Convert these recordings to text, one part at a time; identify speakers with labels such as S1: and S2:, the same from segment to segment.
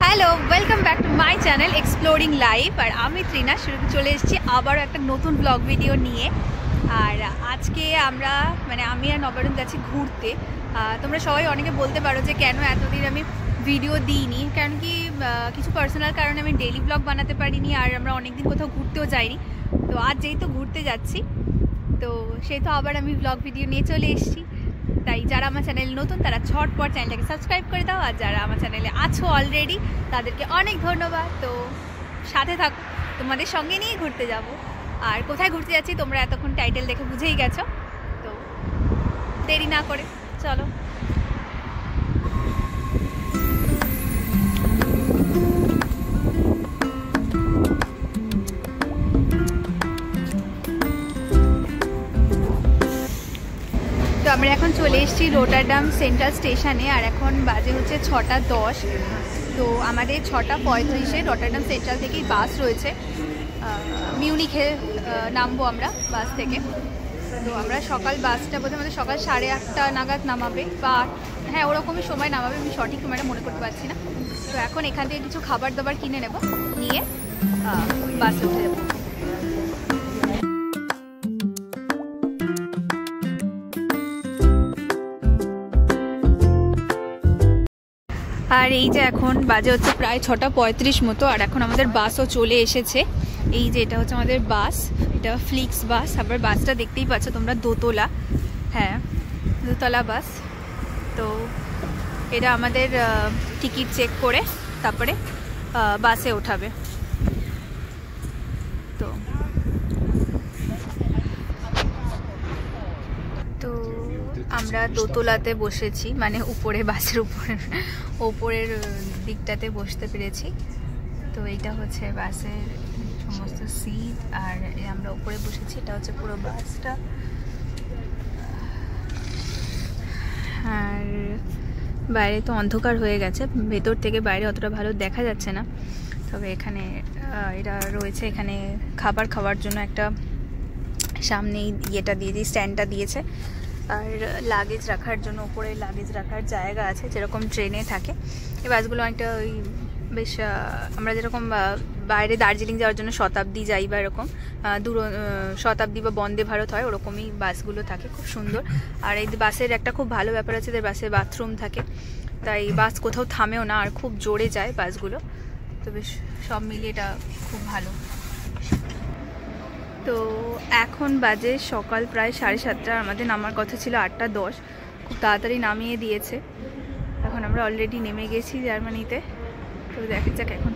S1: Hello, welcome back to my channel exploring life. আর আমি ত্রিনা চলে এসেছি আবারও একটা নতুন ব্লগ ভিডিও নিয়ে। আর আজকে আমরা আমি আর নবরুণ যাচ্ছি ঘুরতে। তোমরা সবাই অনেকে বলতে পারো যে কেন এতদিন আমি ভিডিও দিইনি, কারণ কি কিছু পার্সোনাল কারণে আমি ডেইলি ব্লগ বানাতে পারিনি, আর আমরা অনেকদিন কোথাও ঘুরতেও যাইনি। তো আজ যেহেতু ঘুরতে যাচ্ছি, তো সেহেতু আবার আমি ব্লগ ভিডিও নিয়ে চলে এসেছি। তাই যারা আমার চ্যানেল নতুন তারা ঝটপট চ্যানেলটাকে সাবস্ক্রাইব করে দাও, আর যারা আমার চ্যানেলে আছো অলরেডি তাদেরকে অনেক ধন্যবাদ। তো সাথে থাকো, তোমাদের সঙ্গে নিয়ে ঘুরতে যাব। আর কোথায় ঘুরতে যাচ্ছি তোমরা এতক্ষণ টাইটেল দেখে বুঝেই গেছো। তো দেরি না করে চলো। তো আমরা এখন চলে এসেছি রোটারডাম সেন্ট্রাল স্টেশনে, আর এখন বাজে হচ্ছে 6:10। তো আমাদের 6:35-এ রোটারডাম সেন্ট্রাল থেকেই বাস রয়েছে। মিউনিখে নামবো আমরা বাস থেকে। তো আমরা বাসটা বোধহয় আমাদের সকাল 8:30 নাগাদ নামাবে, বা হ্যাঁ ওরকমই সময় নামাবে, আমি সঠিক সময়টা মনে করতে পারছি না। তো এখন এখান থেকে কিছু খাবার দাবার কিনে নেব, নিয়ে বাসে উঠে যাবো। আর এই যে এখন বাজে হচ্ছে প্রায় 6:35 মতো, আর এখন আমাদের বাসও চলে এসেছে। এই যে এটা হচ্ছে আমাদের বাস, এটা ফ্লিক্স বাস। আবার বাসটা দেখতেই পাচ্ছ তোমরা, দোতলা, হ্যাঁ দোতলা বাস। তো এটা আমাদের টিকিট চেক করে তারপরে বাসে ওঠাবে। তো তো আমরা দোতলাতে বসেছি, মানে উপরে, বাসের উপরের দিকটাতে বসতে পেরেছি। তো এইটা হচ্ছে বাসের সমস্ত সিট, আর আমরা উপরে বসেছি। এটা হচ্ছে পুরো বাসটা। আর বাইরে তো অন্ধকার হয়ে গেছে, ভেতর থেকে বাইরে অতটা ভালো দেখা যাচ্ছে না। তবে এখানে এটা রয়েছে, এখানে খাবার খাওয়ার জন্য একটা সামনেই ইয়েটা দিয়েছে, স্ট্যান্ডটা দিয়েছে। আর লাগেজ রাখার জন্য উপরে লাগেজ রাখার জায়গা আছে, যেরকম ট্রেনে থাকে। এই বাসগুলো অনেকটা ওই বেশ, আমরা যেরকম বাইরে দার্জিলিং যাওয়ার জন্য শতাব্দী যাই, বা এরকম শতাব্দী বা বন্দে ভারত হয়, ওরকমই বাসগুলো থাকে, খুব সুন্দর। আর এই বাসের একটা খুব ভালো ব্যাপার আছে, এদের বাসে বাথরুম থাকে, তাই বাস কোথাও থামেও না, আর খুব জোরে যায় বাসগুলো। তো বেশ সব মিলিয়ে এটা খুব ভালো। তো এখন বাজে সকাল প্রায় 7:30। আমাদের নামার কথা ছিল 8:10, খুব তাড়াতাড়ি নামিয়ে দিয়েছে। এখন আমরা অলরেডি নেমে গেছি জার্মানিতে। তো দেখা যাক, এখন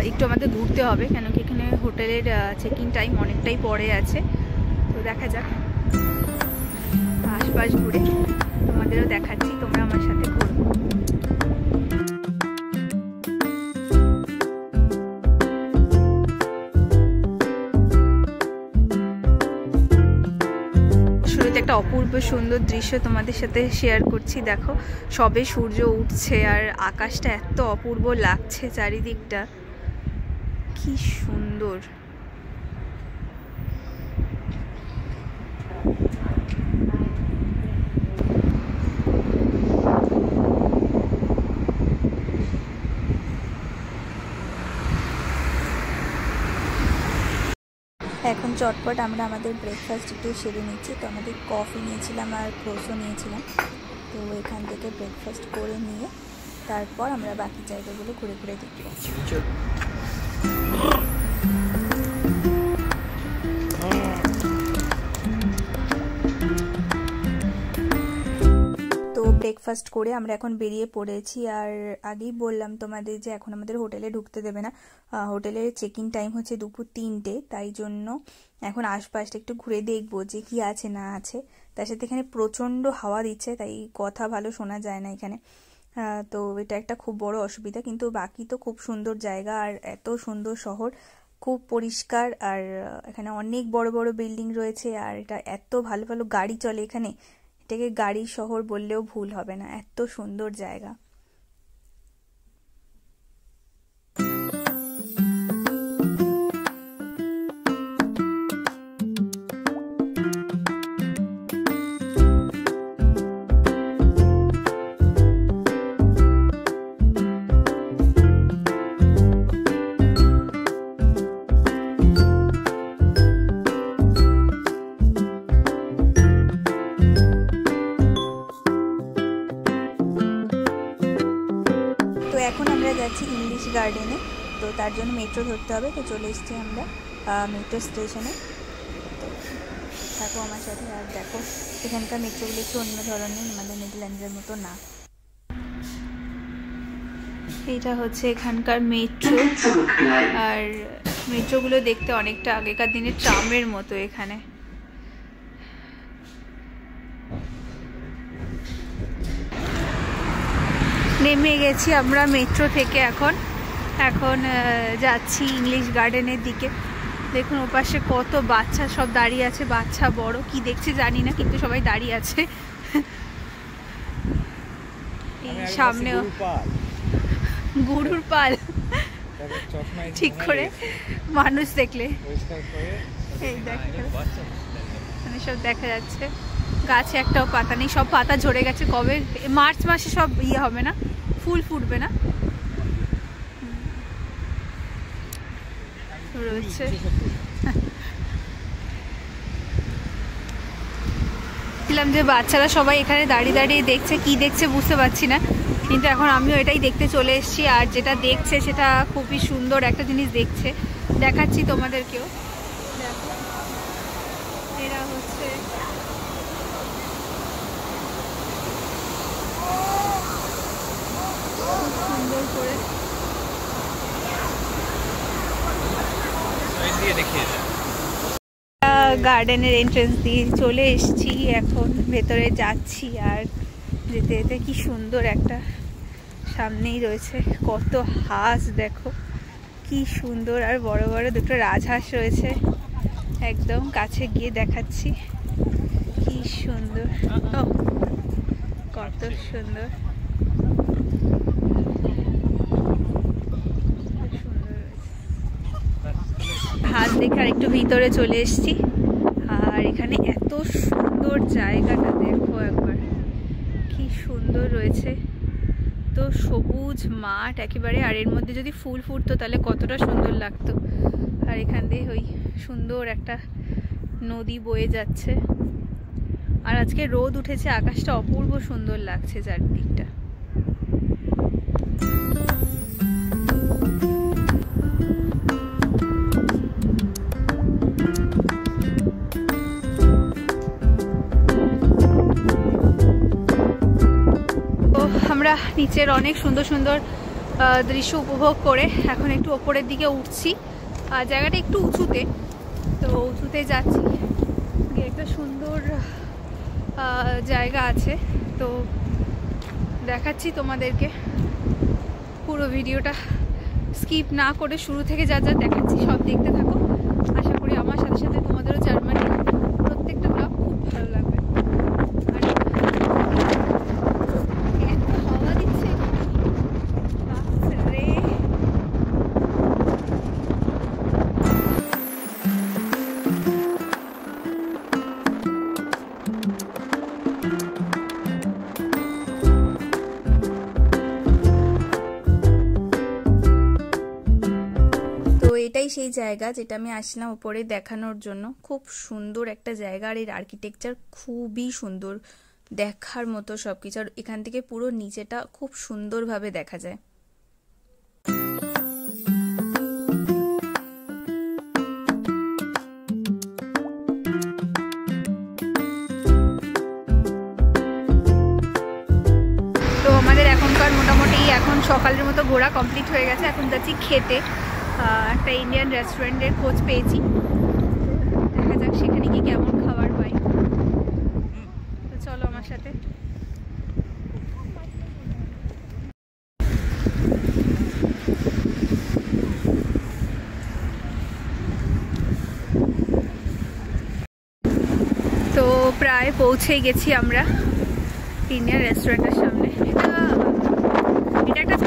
S1: একটু আমাদের ঘুরতে হবে, কেন কি এখানে হোটেলের চেকিং টাইম অনেকটাই পরে আছে। তো দেখা যাক, আশপাশ ঘুরে তোমাদেরও দেখাচ্ছি, তোমরা আমার সাথে ঘুরো। একটা অপূর্ব সুন্দর দৃশ্য তোমাদের সাথে শেয়ার করছি। দেখো, সবে সূর্য উঠছে, আর আকাশটা এত অপূর্ব লাগছে, চারিদিকটা কি সুন্দর। এখন চটপট আমরা আমাদের ব্রেকফাস্ট একটু সেরে নিচ্ছি। তো আমাদের কফি নিয়েছিলাম আর ক্রোসও নিয়েছিলাম। তো এখান থেকে ব্রেকফাস্ট করে নিয়ে তারপর আমরা বাকি জায়গাগুলো ঘুরে ঘুরে দেখব। তো ব্রেকফাস্ট করে আমরা এখন বেরিয়ে পড়েছি। আর আগেই বললাম তোমাদের যে এখন আমাদের হোটেলে ঢুকতে দেবে না, হোটেলের চেকিং টাইম হচ্ছে দুপুর 3টে। তাই জন্য এখন আশপাশটা একটু ঘুরে দেখবো যে কি আছে না আছে। তার সাথে এখানে প্রচণ্ড হাওয়া দিচ্ছে, তাই কথা ভালো শোনা যায় না এখানে। তো এটা একটা খুব বড় অসুবিধা, কিন্তু বাকি তো খুব সুন্দর জায়গা, আর এত সুন্দর শহর, খুব পরিষ্কার। আর এখানে অনেক বড় বড় বিল্ডিং রয়েছে, আর এটা এত ভালো ভালো গাড়ি চলে এখানে। এটাকে গাড়ির শহর বললেও ভুল হবে না, এত সুন্দর জায়গা। এখন আমরা যাচ্ছি ইংলিশ গার্ডেনে, তো তার জন্য মেট্রো ধরতে হবে। তো চলে এসেছি আমরা মেট্রো স্টেশনে। তো থাকো আমার সাথে আর দেখো এখানকার মেট্রোগুলো একটু অন্য ধরনের, আমাদের নেদারল্যান্ডসের মতো না। এটা হচ্ছে এখানকার মেট্রো, আর মেট্রোগুলো দেখতে অনেকটা আগেকার দিনের ট্রামের মতো। এখানে নেমে গেছি আমরা মেট্রো থেকে। এখন যাচ্ছি ইংলিশ গার্ডেনের দিকে। দেখুন ওপাশে কত বাচ্চা সব দাঁড়িয়ে আছে, বাচ্চা বড় কি দেখছি জানি না, কিন্তু সবাই দাঁড়িয়ে আছে। এই সামনে গরুর পাল ঠিক করে মানুষ দেখলে এই মানে সব দেখা যাচ্ছে। গাছে একটাও পাতা নেই, সব পাতা ঝরে গেছে কবে, মার্চ মাসে সব ইয়ে হবে না, ফুল ফুটবে না রয়েছে। ছিলাম যে বাচ্চারা সবাই এখানে দাঁড়িয়ে দাঁড়িয়ে দেখছে, কি দেখছে বুঝতে পারছি না, কিন্তু এখন আমিও এটাই দেখতে চলে এসেছি। আর যেটা দেখছে সেটা খুবই সুন্দর একটা জিনিস দেখছে, দেখাচ্ছি তোমাদেরকেও। দেখো এরা হচ্ছে খুব সুন্দর করে গার্ডেনের এন্ট্রেন্স দিয়ে চলে এসেছি, এখন ভেতরে যাচ্ছি। আর যেতে যেতে কি সুন্দর একটা সামনেই রয়েছে কত হাঁস, দেখো কি সুন্দর, আর বড় বড় দুটো রাজহাঁস রয়েছে। একদম কাছে গিয়ে দেখাচ্ছি কি সুন্দর, কত সুন্দর হাত দেখে আর একটু ভিতরে চলে এসেছি। আর এখানে এত সুন্দর জায়গাটা দেখো একবার, কি সুন্দর রয়েছে, তো সবুজ মাঠ একেবারে। আর এর মধ্যে যদি ফুল ফুটতো তাহলে কতটা সুন্দর লাগতো। আর এখান দিয়ে ওই সুন্দর একটা নদী বয়ে যাচ্ছে। আর আজকে রোদ উঠেছে, আকাশটা অপূর্ব সুন্দর লাগছে চারদিকটা। আমরা নিচের অনেক সুন্দর সুন্দর দৃশ্য উপভোগ করে এখন একটু ওপরের দিকে উঠছি। জায়গাটা একটু উঁচুতে, তো উঁচুতে যাচ্ছি, একটা সুন্দর জায়গা আছে, তো দেখাচ্ছি তোমাদেরকে। পুরো ভিডিওটা স্কিপ না করে শুরু থেকে যা যা দেখাচ্ছি সব দেখতে থাকো। আশা করি আমার সাথে সাথে তোমাদেরও জার্মানি প্রত্যেকটা ব্লগ খুব ভালো লাগবে। এটাই সেই জায়গা যেটা আমি আসলাম উপরে দেখানোর জন্য। খুব সুন্দর একটা জায়গা, আর এর আর্কিটেকচার খুবই সুন্দর, দেখার মতো সবকিছু। আর এখান থেকে পুরো নিচেটা খুব সুন্দরভাবে দেখা যায়। তো আমাদের এখনকার মোটামুটি এখন সকালের মতো ঘোরা কমপ্লিট হয়ে গেছে। এখন যাচ্ছি খেতে, একটা ইন্ডিয়ান রেস্টুরেন্টের খোঁজ পেয়েছি, দেখা যাক সেখানে গিয়ে কেমন খাবার পাই। তো চলো আমার সাথে। তো প্রায় পৌঁছেই গেছি আমরা ইন্ডিয়ান রেস্টুরেন্টের সামনে। এটা একটা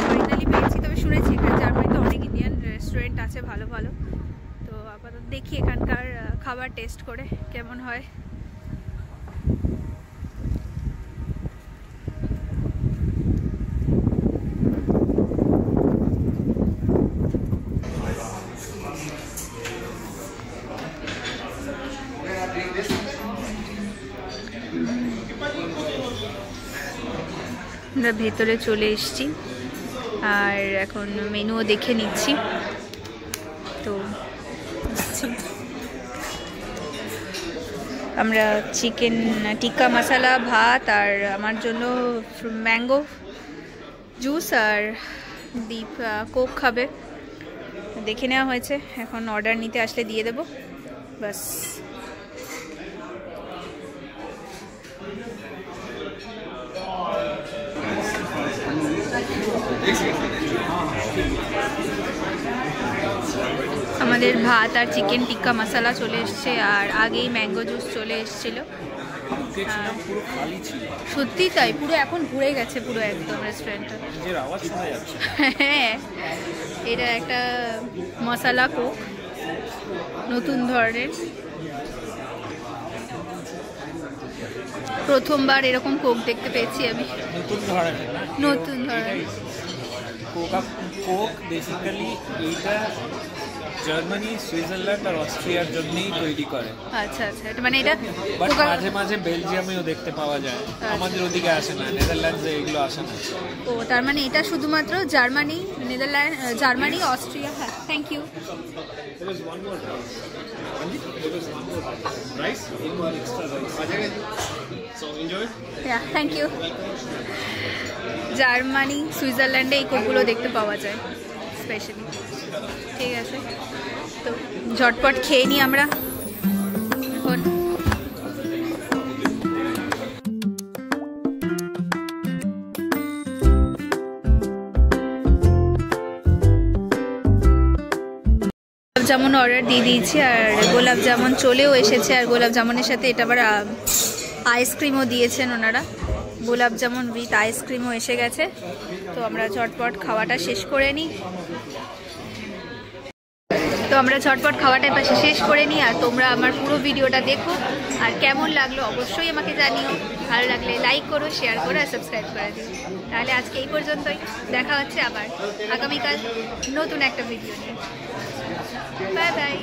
S1: ফাইনালি পেয়েছি, তবে শুনেছি এখানে জার্মানিতে অনেক ইন্ডিয়ান রেস্টুরেন্ট আছে ভালো ভালো। তো আপাতত দেখি এখানকার খাবার টেস্ট করে কেমন হয়। আমরা ভেতরে চলে এসেছি আর এখন মেনুও দেখে নিচ্ছি। তো আমরা চিকেন টিক্কা মশলা, ভাত আর আমার জন্য ম্যাঙ্গো জুস আর দীপ কোক খাবে, দেখে নেওয়া হয়েছে। এখন অর্ডার নিতে আসলে দিয়ে দেবো বাস। আমাদের ভাত আর চিকেন টিক্কা মশলা চলে এসছে আর আগেই ম্যাঙ্গো জুস চলে এসেছিলো। সত্যি তাই, পুরো এখন ঘুরে গেছে পুরো একদম রেস্টুরেন্টটা। হ্যাঁ, এটা একটা মশলা কোক, নতুন ধরনের, প্রথমবার এরকম কোক দেখতে পেয়েছি আমি। নতুন ধরনের
S2: কোক বেসিক্যালি এইটা জার্মানি, সুইজারল্যান্ড আর অস্ট্রিয়ার জন্যই তৈরি করে।
S1: আচ্ছা আচ্ছা, মানে এটা
S2: মাঝে মাঝে বেলজিয়ামেও দেখতে পাওয়া যায়, আমাদের ওদিকে আসে না, নেদারল্যান্ডসে এগুলো আসে না।
S1: ও, তার মানে এটা শুধুমাত্র জার্মানি, নেদারল্যান্ড, জার্মানি, অস্ট্রিয়া। হ্যাঁ, thank you. Thank you. Germany, সুইজারল্যান্ডে এই কোকগুলো দেখতে পাওয়া যায় স্পেশালি। ঠিক আছে, তো ঝটপট খেয়ে নিই আমরা এখন। জামুন অর্ডার দিয়ে দিয়েছি আর গোলাপ জামুন চলেও এসেছে আর গোলাপ জামুনের সাথে এটা আবার আইসক্রিমও দিয়েছেন ওনারা। গোলাপ জামুন উইথ আইসক্রিমও এসে গেছে। তো আমরা ঝটপট খাওয়াটা শেষ করে নিই। তো আমরা ঝটপট খাওয়াটা পাশে শেষ করে নিই আর তোমরা আমার পুরো ভিডিওটা দেখো আর কেমন লাগলো অবশ্যই আমাকে জানিও। ভালো লাগলে লাইক করো, শেয়ার করো আর সাবস্ক্রাইব করে দিও। তাহলে আজকে এই পর্যন্তই, দেখা হচ্ছে আবার আগামীকাল নতুন একটা ভিডিও নিয়ে। Bye bye.